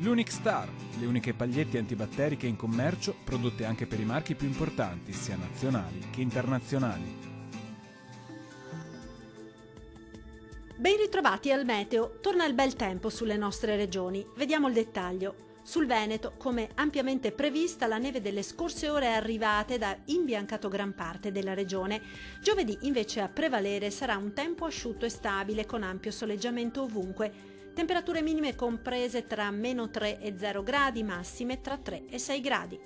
L'Unic Star, le uniche pagliette antibatteriche in commercio, prodotte anche per i marchi più importanti, sia nazionali che internazionali. Ben ritrovati al meteo, torna il bel tempo sulle nostre regioni. Vediamo il dettaglio. Sul Veneto, come ampiamente prevista, la neve delle scorse ore è arrivata ed ha imbiancato gran parte della regione. Giovedì invece a prevalere sarà un tempo asciutto e stabile con ampio soleggiamento ovunque. Temperature minime comprese tra -3 e 0 gradi, massime tra 3 e 6 gradi.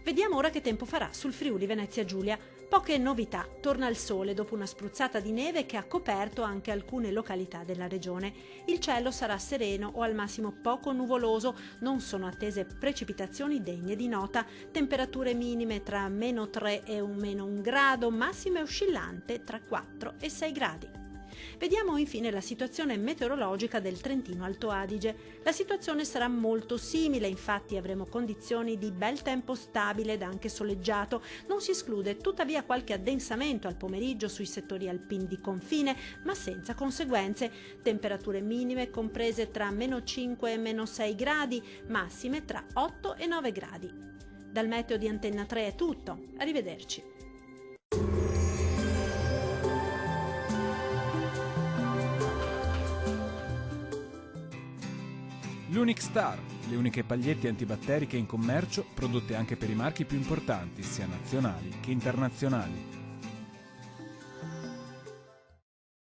Vediamo ora che tempo farà sul Friuli Venezia Giulia. Poche novità, torna il sole dopo una spruzzata di neve che ha coperto anche alcune località della regione. Il cielo sarà sereno o al massimo poco nuvoloso, non sono attese precipitazioni degne di nota, temperature minime tra -3 e -1 grado, massime oscillante tra 4 e 6 gradi. Vediamo infine la situazione meteorologica del Trentino Alto Adige. La situazione sarà molto simile, infatti avremo condizioni di bel tempo stabile ed anche soleggiato. Non si esclude tuttavia qualche addensamento al pomeriggio sui settori alpini di confine, ma senza conseguenze. Temperature minime comprese tra -5 e -6 gradi, massime tra 8 e 9 gradi. Dal meteo di Antenna 3 è tutto. Arrivederci. L'Unic Star, le uniche pagliette antibatteriche in commercio, prodotte anche per i marchi più importanti, sia nazionali che internazionali.